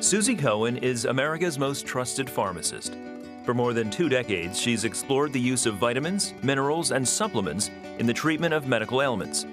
Suzy Cohen is America's most trusted pharmacist. For more than 2 decades, she's explored the use of vitamins, minerals, and supplements in the treatment of medical ailments.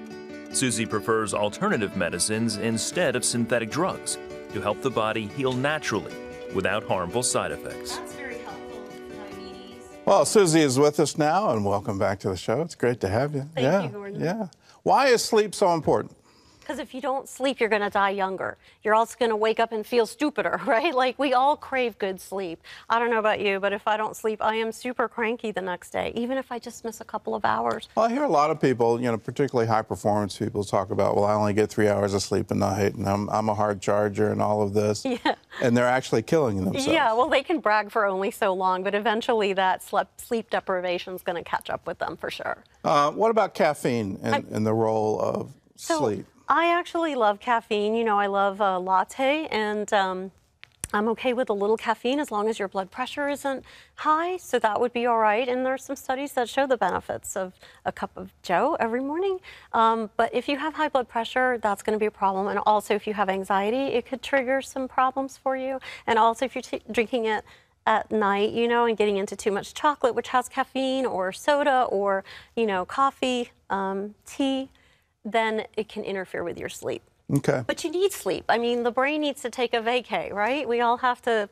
Suzy prefers alternative medicines instead of synthetic drugs to help the body heal naturally without harmful side effects. That's very helpful for diabetes. Well, Suzy is with us now, and welcome back to the show. It's great to have you. Thank you, Gordon. Yeah. Why is sleep so important? Because if you don't sleep, you're going to die younger. You're also going to wake up and feel stupider, right? Like, we all crave good sleep. I don't know about you, but if I don't sleep, I am super cranky the next day, even if I just miss a couple of hours. Well, I hear a lot of people, particularly high-performance people, talk about, well, I only get 3 hours of sleep a night, and I'm a hard charger and all of this. Yeah. And they're actually killing themselves. Yeah, well, they can brag for only so long, but eventually that sleep deprivation is going to catch up with them for sure. What about caffeine and the role of sleep? I actually love caffeine. I love a latte, and I'm okay with a little caffeine as long as your blood pressure isn't high, so that would be all right. And there's some studies that show the benefits of a cup of Joe every morning. But if you have high blood pressure, that's going to be a problem. And also, if you have anxiety, it could trigger some problems for you. And also, if you're drinking it at night, and getting into too much chocolate, which has caffeine, or soda, or, coffee, tea, then it can interfere with your sleep. Okay. But you need sleep. I mean, the brain needs to take a vacay, right? We all have to,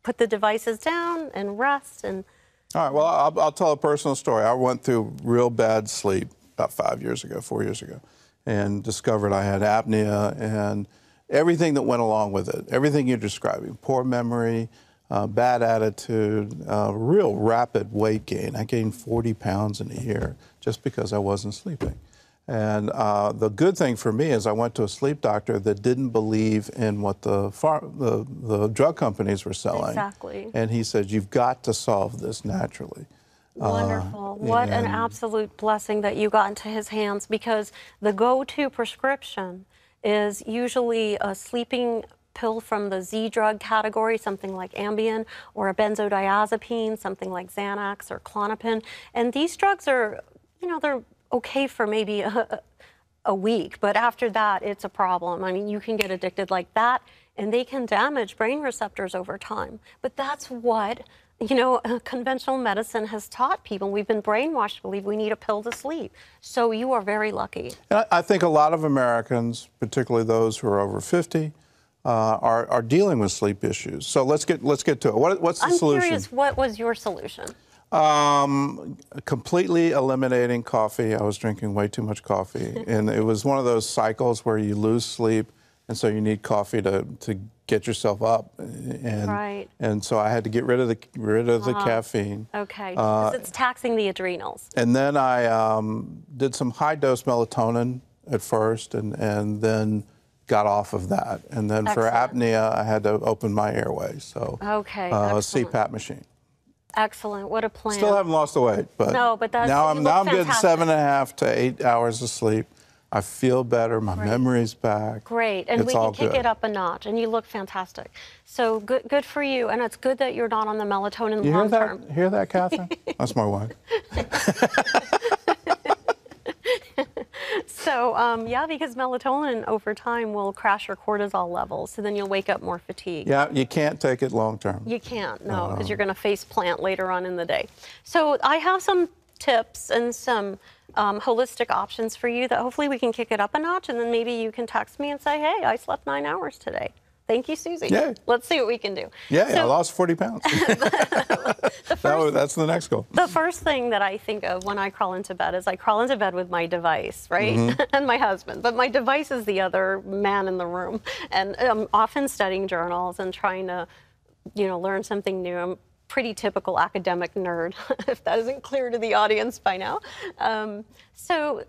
put the devices down and rest. And all right, well, I'll tell a personal story. I went through real bad sleep about 4 years ago, and discovered I had apnea and everything that went along with it, everything you're describing, poor memory, bad attitude, real rapid weight gain. I gained 40 pounds in a year just because I wasn't sleeping. And the good thing for me is I went to a sleep doctor that didn't believe in what the drug companies were selling. Exactly. And he said, you've got to solve this naturally. Wonderful. What an absolute blessing that you got into his hands, because the go-to prescription is usually a sleeping pill from the Z drug category, something like Ambien, or a benzodiazepine, something like Xanax or Klonopin. And these drugs are, they're okay for maybe a week, but after that, it's a problem. I mean, you can get addicted like that, and they can damage brain receptors over time. But that's what, conventional medicine has taught people. We've been brainwashed to believe we need a pill to sleep. So you are very lucky. And I think a lot of Americans, particularly those who are over 50, are dealing with sleep issues. So let's get to it. What's the solution? I'm curious, what was your solution? Completely eliminating coffee. I was drinking way too much coffee, and it was one of those cycles where you lose sleep, and so you need coffee to get yourself up. And right. And so I had to get rid of the caffeine. Okay, because it's taxing the adrenals. And then I did some high dose melatonin at first, and then got off of that. And then for apnea, I had to open my airway. So okay, a CPAP machine. Excellent. What a plan. Still haven't lost the weight, but no, but that's, now I'm getting 7.5 to 8 hours of sleep. I feel better. My memory's back. Great, and we can kick it up a notch, and you look fantastic. So good for you, and it's good that you're not on the melatonin long term. Hear that, Catherine? That's my wife. So, yeah, because melatonin over time will crash your cortisol levels, so then you'll wake up more fatigued. Yeah, you can't take it long term. You can't, no, because you're going to face plant later on in the day. So I have some tips and some holistic options for you that hopefully we can kick it up a notch, and then maybe you can text me and say, hey, I slept 9 hours today. Thank you, Suzy. Yeah. Let's see what we can do. Yeah, I lost 40 pounds. That's the next goal. The first thing that I think of when I crawl into bed is I crawl into bed with my device, right? Mm-hmm. And my husband. But my device is the other man in the room. And I'm often studying journals and trying to, learn something new. I'm a pretty typical academic nerd, if that isn't clear to the audience by now. So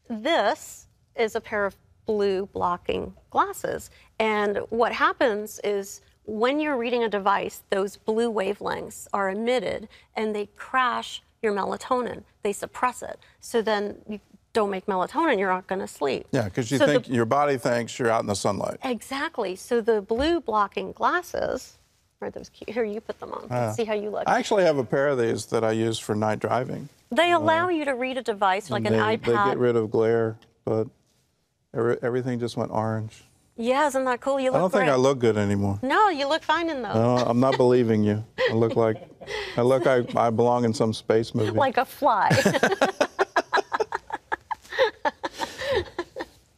this is a pair of blue blocking glasses. And what happens is when you're reading a device, those blue wavelengths are emitted and they crash your melatonin. They suppress it. So then you don't make melatonin, you're not going to sleep. Yeah, because your body thinks you're out in the sunlight. Exactly. So the blue blocking glasses, are those cute? Here, you put them on. Let's see how you look. I actually have a pair of these that I use for night driving. They allow you to read a device like an iPad. They get rid of glare, but everything just went orange. Yeah, isn't that cool? You look I don't think great. I look good anymore. No, you look fine in those. No, I'm not believing you. I look like I belong in some space movie. Like a fly.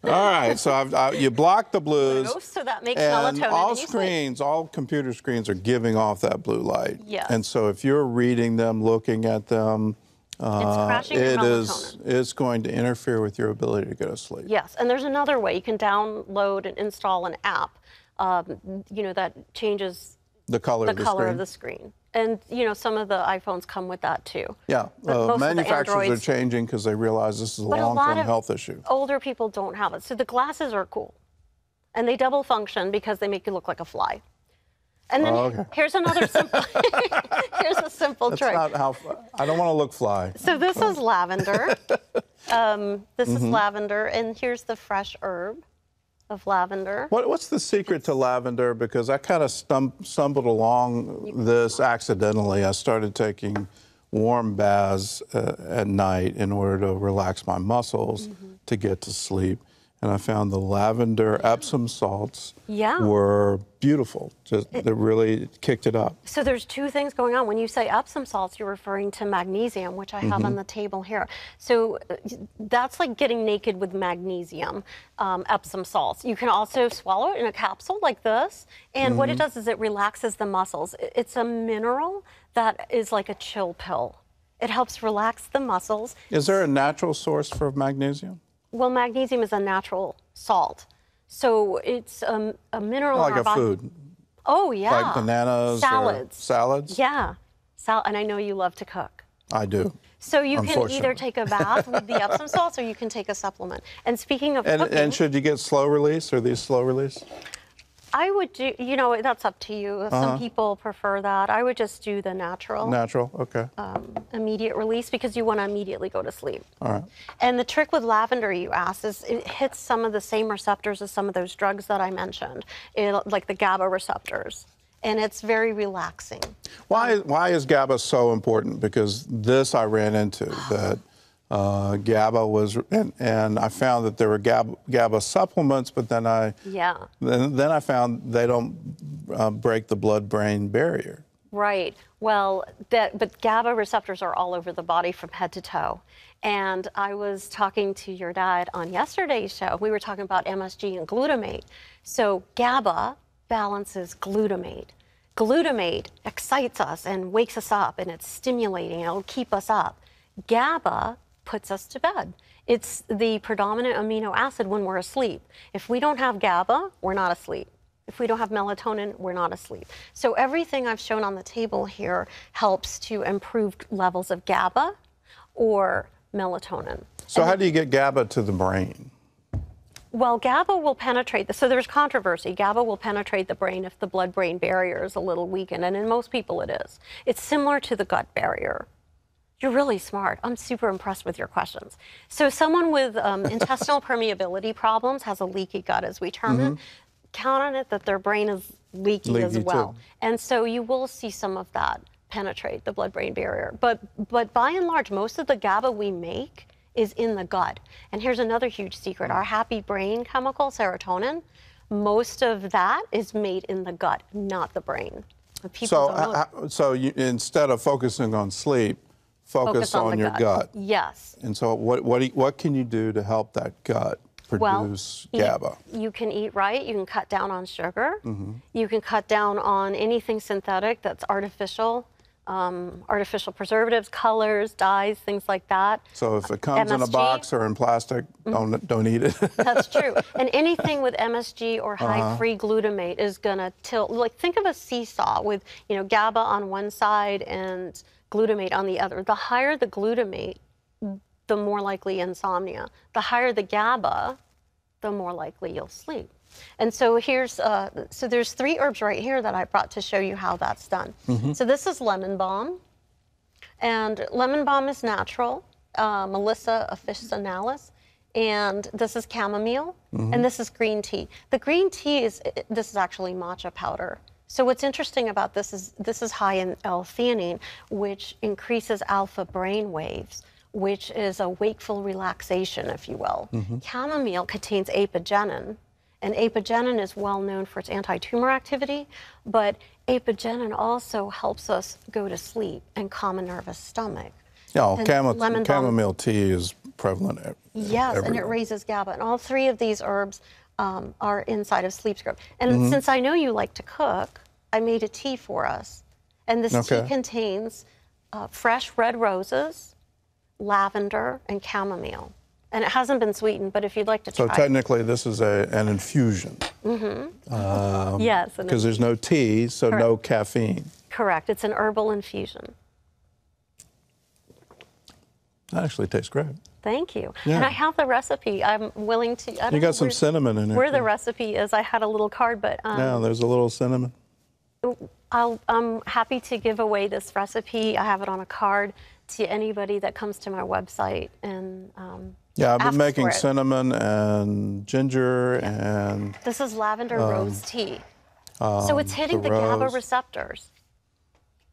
All right, so you block the blues. So that makes and melatonin. all and you sleep. screens, all computer screens are giving off that blue light. Yes. And so if you're reading them, looking at them, crashing your melatonin. it's going to interfere with your ability to go to sleep. Yes, and there's another way. You can download and install an app, that changes The color of the screen. And, some of the iPhones come with that, too. Yeah, Most manufacturers of the are changing because they realize this is a but long-term health issue. Older people don't have it. So the glasses are cool. And they double function because they make you look like a fly. And then here's another simple, here's a simple trick. That's not how, I don't want to look fly. So this is lavender. This is lavender, and here's the fresh herb of lavender. What's the secret to lavender? Because I kind of stumbled along this accidentally. I started taking warm baths at night in order to relax my muscles to get to sleep. And I found the lavender Epsom salts were beautiful. They really kicked it up. So there's two things going on. When you say Epsom salts, you're referring to magnesium, which I have on the table here. So that's like getting naked with magnesium, Epsom salts. You can also swallow it in a capsule like this. And what it does is it relaxes the muscles. It's a mineral that is like a chill pill. It helps relax the muscles. Is there a natural source for magnesium? Well, magnesium is a natural salt. So it's a mineral in our body. Like a food? Oh, yeah. Like bananas? Salads. Or salads? Yeah. And I know you love to cook. I do. So you can either take a bath with the Epsom salts or you can take a supplement. And speaking of cooking... And should you get slow release? Are these slow release? I would do, that's up to you. Some people prefer that. I would just do the natural. Natural, okay. Immediate release because you want to immediately go to sleep. All right. And the trick with lavender, you asked, is it hits some of the same receptors as some of those drugs that I mentioned, like the GABA receptors. And it's very relaxing. Why is GABA so important? Because this I ran into, that GABA was, and I found that there were GABA supplements, but then then I found they don't break the blood-brain barrier. Right. Well, but GABA receptors are all over the body from head to toe. And I was talking to your dad on yesterday's show. We were talking about MSG and glutamate. So GABA balances glutamate. Glutamate excites us and wakes us up, and it's stimulating. It'll keep us up. GABA puts us to bed. It's the predominant amino acid when we're asleep. If we don't have GABA, we're not asleep. If we don't have melatonin, we're not asleep. So everything I've shown on the table here helps to improve levels of GABA or melatonin. So how do you get GABA to the brain? Well, GABA will penetrate, so there's controversy. GABA will penetrate the brain if the blood-brain barrier is a little weakened, and in most people it is. It's similar to the gut barrier. You're really smart. I'm super impressed with your questions. So someone with intestinal permeability problems has a leaky gut, as we term it. Count on it that their brain is leaky as well. Too. And so you will see some of that penetrate the blood-brain barrier. But by and large, most of the GABA we make is in the gut. And here's another huge secret. Our happy brain chemical, serotonin, most of that is made in the gut, not the brain. So you, instead of focusing on sleep, focus on your gut. Yes. And so what can you do to help that gut produce GABA? You can eat right. You can cut down on sugar. You can cut down on anything synthetic that's artificial. Artificial preservatives, colors, dyes, things like that. So if it comes in a box or in plastic, don't eat it. That's true. And anything with MSG or high-free glutamate is gonna tilt. Like think of a seesaw with GABA on one side and glutamate on the other. The higher the glutamate, the more likely insomnia. The higher the GABA, the more likely you'll sleep. And so so there's 3 herbs right here that I brought to show you how that's done. So this is lemon balm, and lemon balm is natural, Melissa officinalis, and this is chamomile, and this is green tea. The green tea this is actually matcha powder. So what's interesting about this is high in L-theanine, which increases alpha brain waves, which is a wakeful relaxation, if you will. Chamomile contains apigenin, And apigenin is well known for its anti-tumor activity, but apigenin also helps us go to sleep and calm a nervous stomach. Yeah, And chamomile tea is prevalent yes, everywhere. And it raises GABA. And all three of these herbs are inside of Sleep Scrub. And since I know you like to cook, I made a tea for us. And this tea contains fresh red roses, lavender, and chamomile. And it hasn't been sweetened, but if you'd like to try. So technically, this is an infusion. Yes. Because there's no tea, so no caffeine. Correct. It's an herbal infusion. That actually tastes great. Thank you. Yeah. And I have the recipe. I'm willing to. You got some cinnamon in it. Where the recipe is, I had a little card, but. Yeah, there's a little cinnamon. I'm happy to give away this recipe. I have it on a card to anybody that comes to my website and. Yeah, I've been making cinnamon and ginger and. This is lavender rose tea. So it's hitting the GABA receptors.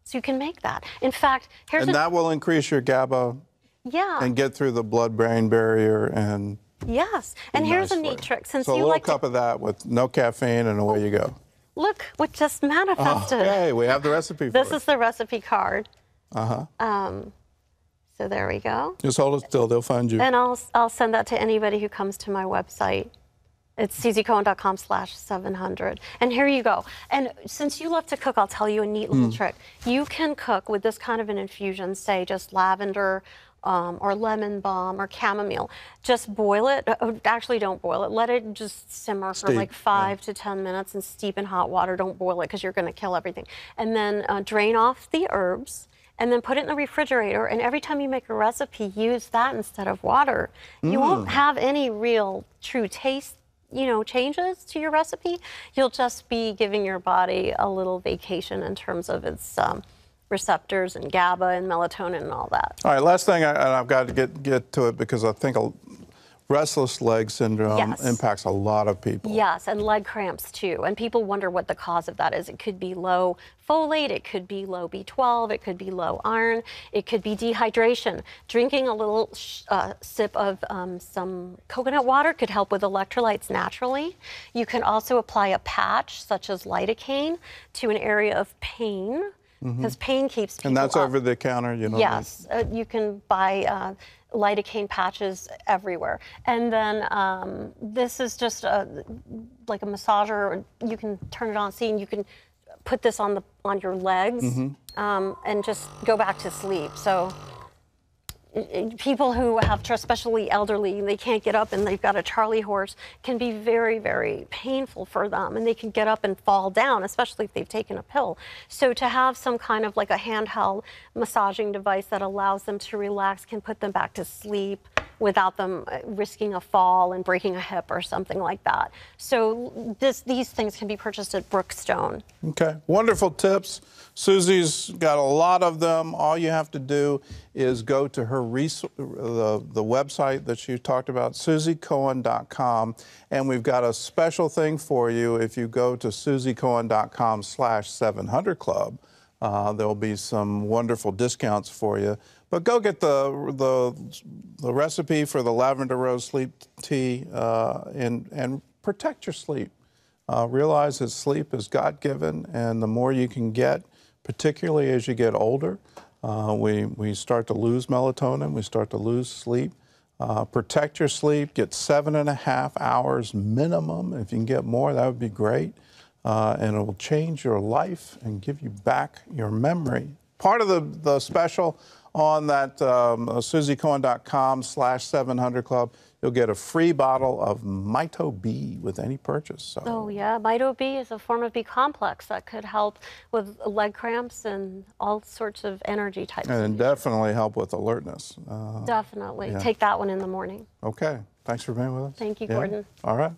So you can make that. In fact, here's and that will increase your GABA. Yeah. And get through the blood-brain barrier and. Yes. And here's a neat trick. Since so you a little like cup of that with no caffeine, and away you go. Look what just manifested. Okay, we have the recipe for This it. is the recipe card. Uh-huh. So there we go. Just hold it still, they'll find you. And I'll send that to anybody who comes to my website. It's suzycohen.com/700. And here you go. And since you love to cook, I'll tell you a neat little trick. You can cook with this kind of an infusion, say just lavender or lemon balm or chamomile. Just boil it. Actually, don't boil it. Let it just simmer for like 5 to 10 minutes and steep in hot water. Don't boil it because you're going to kill everything. And then drain off the herbs. And then put it in the refrigerator, and every time you make a recipe, use that instead of water. You won't have any real true taste, changes to your recipe. You'll just be giving your body a little vacation in terms of its receptors and GABA and melatonin and all that. All right, last thing, and I've got to get to it because I think restless leg syndrome impacts a lot of people. Yes, and leg cramps too. And people wonder what the cause of that is. It could be low folate, it could be low B12, it could be low iron, it could be dehydration. Drinking a little sip of some coconut water could help with electrolytes naturally. You can also apply a patch, such as lidocaine, to an area of pain, because pain keeps people And that's up. over the counter, Yes, you can buy lidocaine patches everywhere. And then this is just like a massager. You can turn it on, see, and you can put this on your legs and just go back to sleep. So people who have, especially elderly, they can't get up and they've got a Charlie horse, can be very, very painful for them, and they can get up and fall down, especially if they've taken a pill. So to have some kind of like a handheld massaging device that allows them to relax can put them back to sleep without them risking a fall and breaking a hip or something like that. So these things can be purchased at Brookstone. Okay, wonderful tips. Suzy's got a lot of them. All you have to do is go to her the website that you talked about, suzycohen.com, and we've got a special thing for you. If you go to suzycohen.com/700 Club, there'll be some wonderful discounts for you. But go get the recipe for the lavender rose sleep tea and protect your sleep. Realize that sleep is God-given, and the more you can get, particularly as you get older, we start to lose melatonin, we start to lose sleep. Protect your sleep, get 7.5 hours minimum. If you can get more, that would be great. And it will change your life and give you back your memory. Part of the special on that suzycohen.com/700 Club, you'll get a free bottle of Mito B with any purchase. So. Oh yeah, Mito B is a form of B complex that could help with leg cramps and all sorts of energy types. And definitely help with alertness. Definitely. Take that one in the morning. Okay, thanks for being with us. Thank you, Gordon. All right.